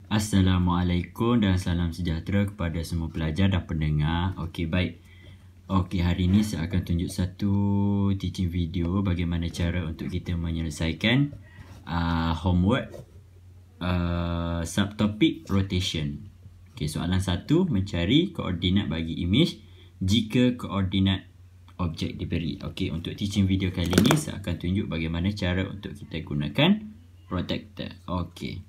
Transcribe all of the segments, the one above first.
Assalamualaikum dan salam sejahtera kepada semua pelajar dan pendengar. Okey, baik. Okey, hari ini saya akan tunjuk satu teaching video bagaimana cara untuk kita menyelesaikan homework subtopik rotation. Okey, soalan 1, mencari koordinat bagi imej jika koordinat objek diberi. Okey, untuk teaching video kali ini saya akan tunjuk bagaimana cara untuk kita gunakan protector. Okey.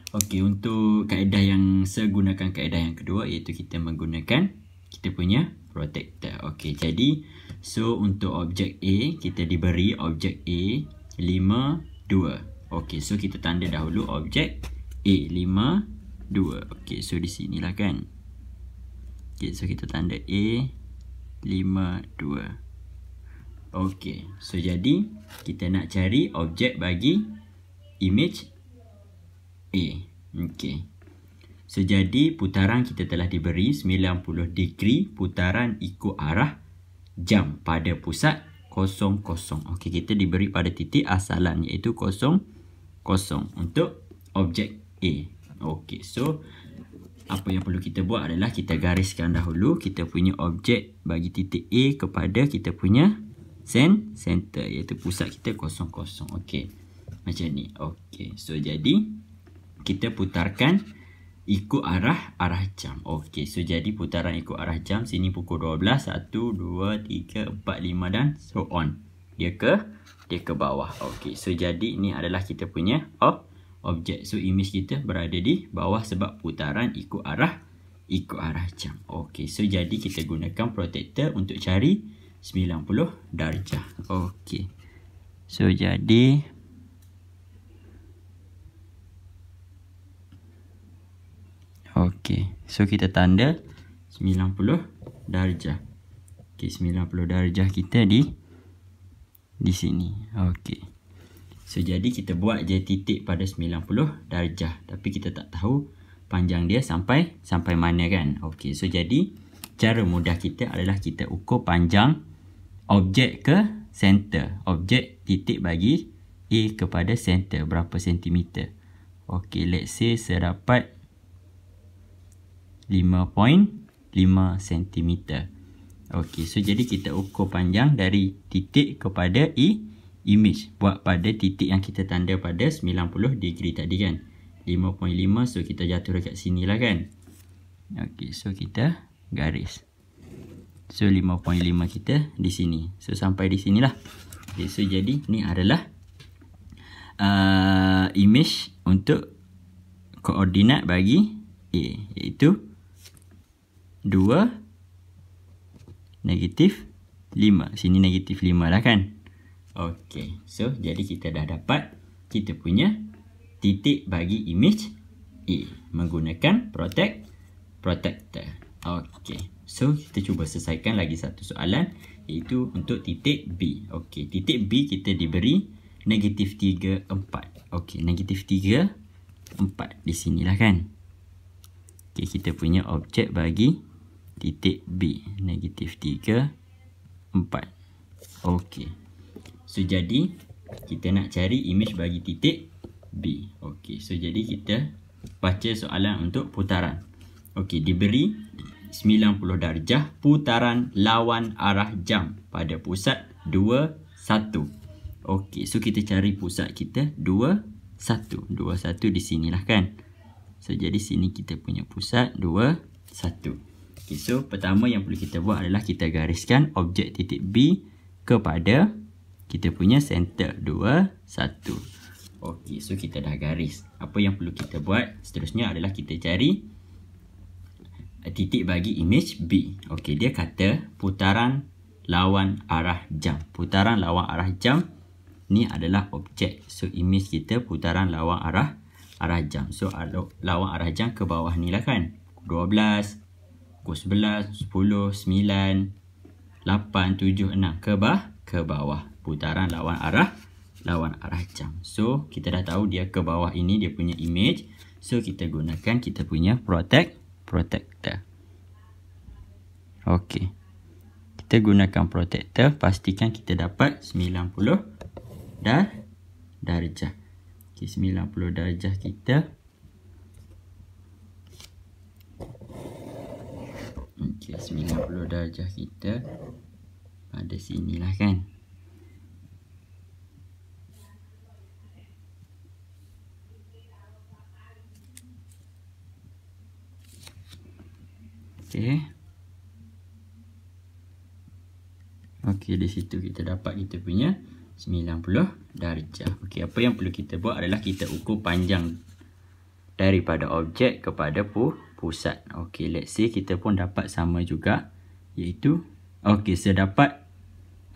Okey, untuk kaedah yang saya gunakan kaedah yang kedua iaitu kita menggunakan kita punya protector. Okey, jadi untuk objek A kita diberi objek A 5, 2. Okey, kita tanda dahulu objek A 5, 2. Okey, di sinilah kan. Okey, kita tanda A 5, 2. Okey, jadi kita nak cari objek bagi imej A. Okey. Jadi putaran kita telah diberi 90 degree putaran ikut arah jam pada pusat 00. Okey, kita diberi pada titik asalan iaitu 00 untuk objek A. Okey, apa yang perlu kita buat adalah kita gariskan dahulu kita punya objek bagi titik A kepada kita punya center iaitu pusat kita 00. Okey. Macam ni. Okey. Jadi kita putarkan ikut arah jam. Okey, jadi putaran ikut arah jam sini pukul 12, 1, 2, 3, 4, 5 dan so on. Dia ke bawah. Okey, jadi ini adalah kita punya objek. Imej kita berada di bawah sebab putaran ikut arah jam. Okey, jadi kita gunakan protector untuk cari 90 darjah. Okey. Jadi okey, kita tanda 90 darjah. Okey, 90 darjah kita di sini. Okey. Jadi kita buat je titik pada 90 darjah, tapi kita tak tahu panjang dia sampai mana kan. Okey, jadi cara mudah kita adalah kita ukur panjang objek ke center. Objek titik bagi A kepada center berapa sentimeter. Okey, let's say saya dapat 5.5 cm. Okey, jadi kita ukur panjang dari titik kepada imej. Buat pada titik yang kita tanda pada 90 degree tadi kan. 5.5, kita jatuh dekat sini lah kan. Okey, kita garis. 5.5 kita di sini. Sampai di sinilah. Okey, jadi ni adalah imej untuk koordinat bagi A, iaitu 2, -5. Sini -5 lah kan. Okey, jadi kita dah dapat kita punya titik bagi imej A menggunakan protector. Okey, kita cuba selesaikan lagi satu soalan iaitu untuk titik B. Okey, titik B kita diberi -3, 4. Okey, -3, 4 di sinilah kan. Okey, kita punya objek bagi titik B -3, 4. Okey, jadi kita nak cari imej bagi titik B. Okey, jadi kita baca soalan untuk putaran. Okey, diberi 90 darjah putaran lawan arah jam pada pusat 2, 1. Okey, kita cari pusat kita 2, 1. 2, 1 di sinilah kan. Jadi sini kita punya pusat 2, 1. Okay, pertama yang perlu kita buat adalah kita gariskan objek titik B kepada kita punya center 2, 1. Okey, kita dah garis. Apa yang perlu kita buat seterusnya adalah kita cari titik bagi imej B. Okey, dia kata putaran lawan arah jam. Putaran lawan arah jam ni adalah objek. Imej kita putaran lawan arah jam. Lawan arah jam ke bawah ni lah kan. 12, pukul 11, 10, 9, 8, 7, 6 ke bawah. Putaran lawan arah jam. Kita dah tahu dia ke bawah ini dia punya imej. Kita gunakan kita punya protector. Okey. Kita gunakan protector, pastikan kita dapat 90 darjah. Okey, 90 darjah kita Okey, 90 darjah kita pada sinilah kan. Okey. Okey, di situ kita dapat kita punya 90 darjah. Okey, apa yang perlu kita buat adalah kita ukur panjang daripada objek kepada pusat. Okey, let's say kita pun dapat sama juga, iaitu okey, saya dapat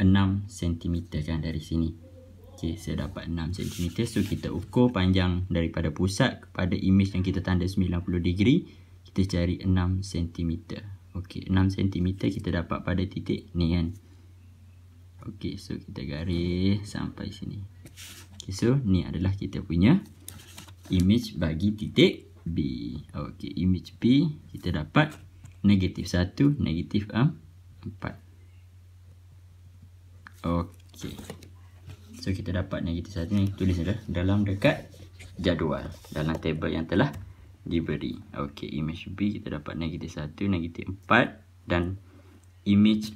6 cm kan dari sini. Okey, saya dapat 6 cm. So kita ukur panjang daripada pusat kepada image yang kita tanda 90 degree. Kita cari 6 cm. Okey, 6 cm kita dapat pada titik ni kan. Okey, so kita garis sampai sini. Okey, so ni adalah kita punya image bagi titik B. Okey, image B kita dapat -1, -4. Okey. So kita dapat -1 ni, tulis dalam dekat jadual, dalam table yang telah diberi. Okey, image B kita dapat -1, -4 dan image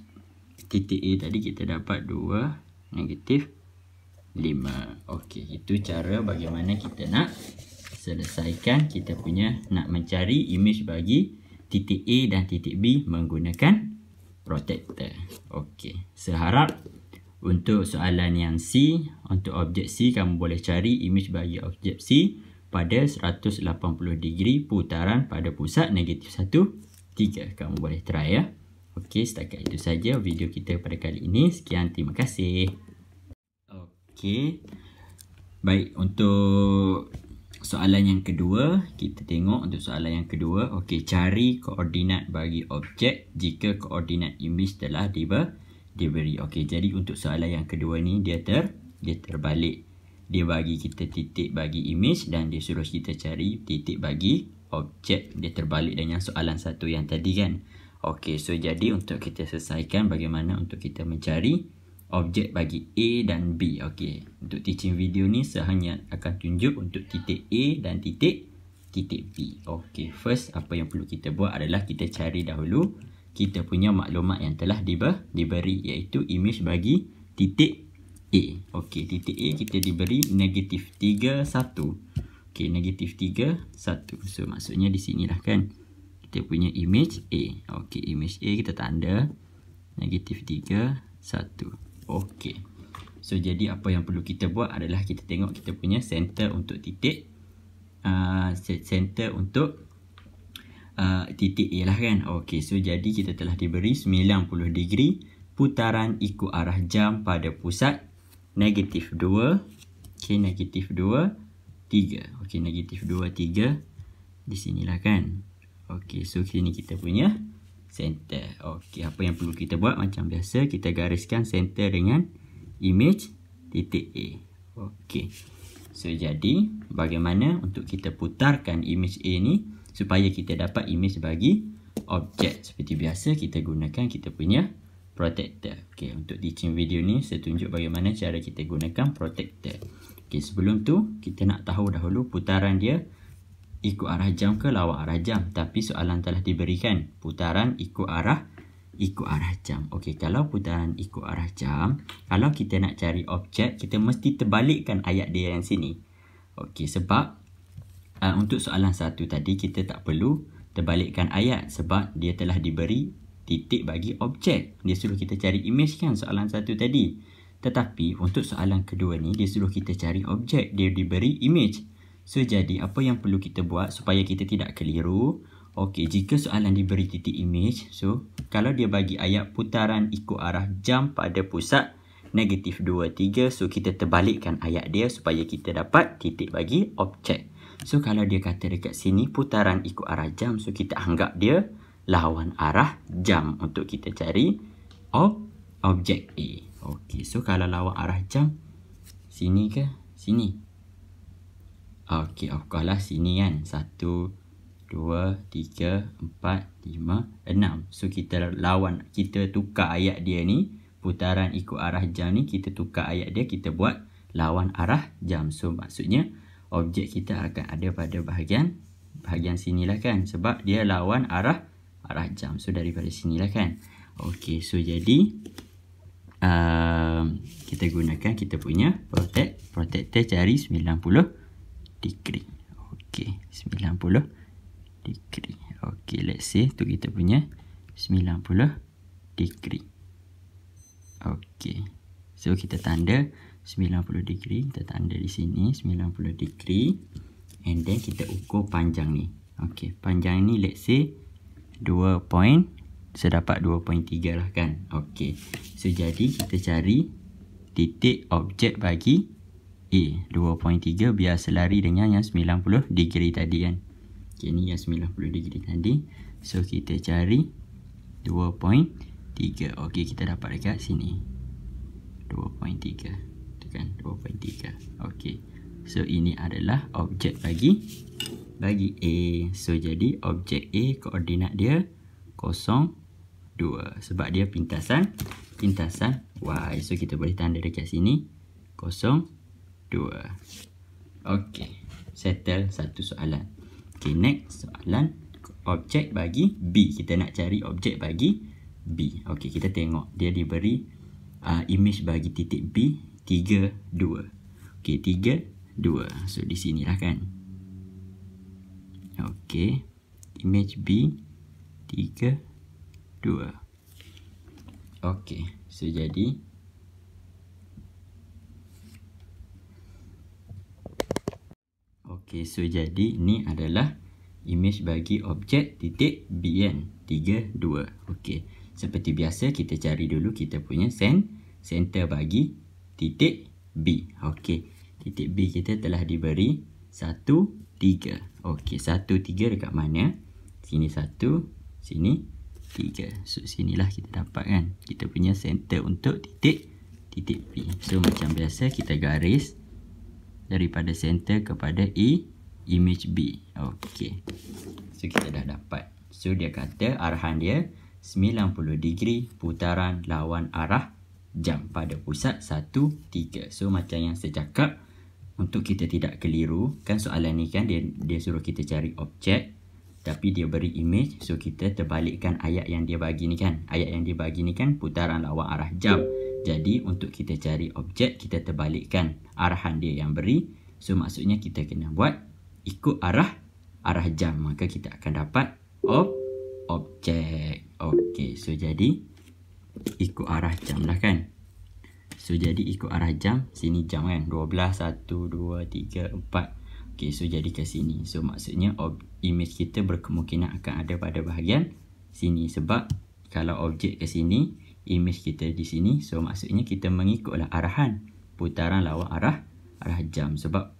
titik A tadi kita dapat 2, -5. Okey, itu cara bagaimana kita nak selesaikan kita punya nak mencari image bagi titik A dan titik B menggunakan protractor. Okey, saya harap untuk soalan yang C, untuk objek C, kamu boleh cari image bagi objek C pada 180 degree putaran pada pusat -1, 3. Kamu boleh try ya. Okey, setakat itu saja video kita pada kali ini. Sekian, terima kasih. Okey. Baik, untuk soalan yang kedua, kita tengok untuk soalan yang kedua. Okey, cari koordinat bagi objek jika koordinat image telah diberi. Okey, jadi untuk soalan yang kedua ni dia terbalik. Dia bagi kita titik bagi image dan dia suruh kita cari titik bagi objek. Dia terbalik dengan soalan satu yang tadi kan. Okey, so jadi untuk kita selesaikan bagaimana untuk kita mencari objek bagi A dan B. Okey, untuk teaching video ni saya hanya akan tunjuk untuk titik A dan titik B. Okey, first apa yang perlu kita buat adalah kita cari dahulu kita punya maklumat yang telah diberi, iaitu image bagi titik A. Okey, titik A kita diberi -3, 1. Okey, -3, 1. So maksudnya di sinilah kan kita punya image A. Okey, image A kita tanda -3, 1. Okey. So jadi apa yang perlu kita buat adalah kita tengok kita punya center untuk titik center untuk titik A lah kan. Okey, so jadi kita telah diberi 90 degree putaran ikut arah jam pada pusat -2. Okey, -2, 3. Okey, -2, 3 di sinilah kan. Okey, so sini kita punya center. Okey, apa yang perlu kita buat macam biasa, kita gariskan center dengan image titik A. Okey. So jadi bagaimana untuk kita putarkan image A ni supaya kita dapat image bagi objek. Seperti biasa kita gunakan kita punya protractor. Okey, untuk teaching video ni saya tunjuk bagaimana cara kita gunakan protractor. Okey, sebelum tu kita nak tahu dahulu putaran dia ikut arah jam ke lawan arah jam. Tapi soalan telah diberikan putaran ikut arah jam. Okey, kalau putaran ikut arah jam, kalau kita nak cari objek, kita mesti terbalikkan ayat dia yang sini. Okey, sebab untuk soalan satu tadi kita tak perlu terbalikkan ayat sebab dia telah diberi titik bagi objek. Dia suruh kita cari image kan soalan satu tadi. Tetapi untuk soalan kedua ni dia suruh kita cari objek, dia diberi image. So jadi apa yang perlu kita buat supaya kita tidak keliru? Okey, jika soalan diberi titik image, so kalau dia bagi ayat putaran ikut arah jam pada pusat -2, 3, so kita terbalikkan ayat dia supaya kita dapat titik bagi objek. So kalau dia kata dekat sini putaran ikut arah jam, so kita anggap dia lawan arah jam untuk kita cari objek A. Okey, so kalau lawan arah jam, sini ke? Sini. Okey, of course lah sini kan. 1, 2, 3, 4, 5, 6. So kita lawan, kita tukar ayat dia ni, putaran ikut arah jam ni, kita tukar ayat dia, kita buat lawan arah jam. So maksudnya objek kita akan ada pada bahagian sinilah kan, sebab dia lawan arah arah jam. So daripada sinilah kan. Okey, so jadi kita gunakan kita punya protector cari 90 degree. Okey, 90 degree. Okey, let's say tu kita punya 90 degree. Okey. So kita tanda 90 degree, kita tanda di sini 90 degree, and then kita ukur panjang ni. Okey, panjang ni let's say 2 point, saya dapat 2.3 lah kan. Okey. So jadi kita cari titik objek bagi A 2.3 biar selari dengan yang 90 degree tadi kan. Okey, ni yang 90 degree tadi. So kita cari 2.3. Okey, kita dapat dekat sini 2.3. Tu kan 2.3. Okey. So ini adalah objek bagi A. So jadi objek A koordinat dia 0, 2 sebab dia pintasan Y. So kita boleh tanda dekat sini 0, 2. Okey, settle satu soalan. Okey, next soalan objek bagi B. Kita nak cari objek bagi B. Okey, kita tengok dia diberi image bagi titik B 3, 2. Okey, 3, 2. So di sinilah kan. Okey, image B 3, 2. Okey, so jadi ni adalah image bagi objek titik B kan, 3, 2. Okey, seperti biasa kita cari dulu kita punya center bagi titik B. Okey, titik B kita telah diberi 1, 3. Okey, 1, 3 dekat mana? Sini 1, sini 3. So sinilah kita dapat kan kita punya center untuk titik B. So macam biasa kita garis daripada center kepada image B. Okey, so kita dah dapat. So dia kata arahan dia 90 degree putaran lawan arah jam pada pusat 1, 3. So macam yang saya cakap, untuk kita tidak keliru kan soalan ni kan dia suruh kita cari objek tapi dia beri image. So kita terbalikkan ayat yang dia bagi ni kan. Ayat yang dia bagi ni kan putaran lawan arah jam. Jadi untuk kita cari objek kita terbalikkan arahan dia yang beri. So maksudnya kita kena buat ikut arah jam, maka kita akan dapat objek. Okey, so jadi ikut arah jam lah kan. So jadi ikut arah jam, sini jam kan 12, 1, 2, 3, 4. Okey, so jadi ke sini. So maksudnya image kita berkemungkinan akan ada pada bahagian sini. Sebab kalau objek ke sini, image kita di sini. So maksudnya kita mengikutlah arahan putaran lawan arah jam. Sebab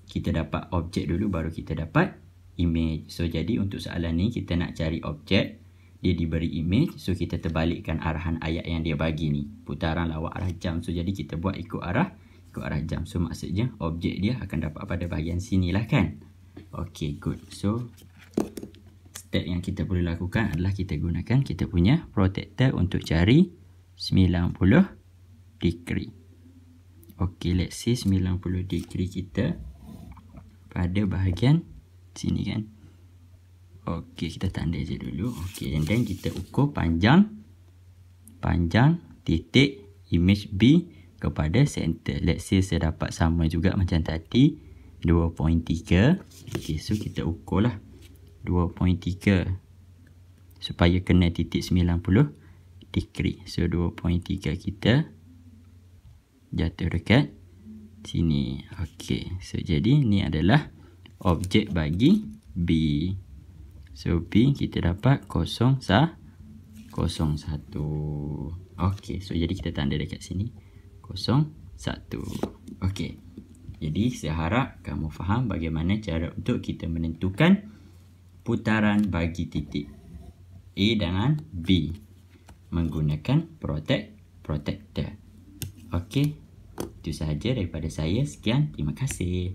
kita dapat objek dulu baru kita dapat image. So jadi untuk soalan ni kita nak cari objek, dia diberi image. So kita terbalikkan arahan ayat yang dia bagi ni, putaran lawan arah jam. So jadi kita buat ikut arah jam. So maksudnya objek dia akan dapat pada bahagian sini lah kan. Okey, good. So step yang kita boleh lakukan adalah kita gunakan kita punya protector untuk cari 90 degree. Okey, let's say 90 degree kita pada bahagian sini kan. Okey, kita tanda je dulu. Okey, and then kita ukur panjang titik image B kepada center. Let's say saya dapat sama juga macam tadi 2.3. Okey, so kita ukur lah 2.3 supaya kena titik 90 degree. So 2.3 kita jatuh dekat sini. Okey, so jadi ni adalah objek bagi B. So B kita dapat 0, 1. Okey, so jadi kita tanda dekat sini 0, 1. Okey, jadi saya harap kamu faham bagaimana cara untuk kita menentukan putaran bagi titik A dengan B menggunakan protector. Okey, itu sahaja daripada saya. Sekian, terima kasih.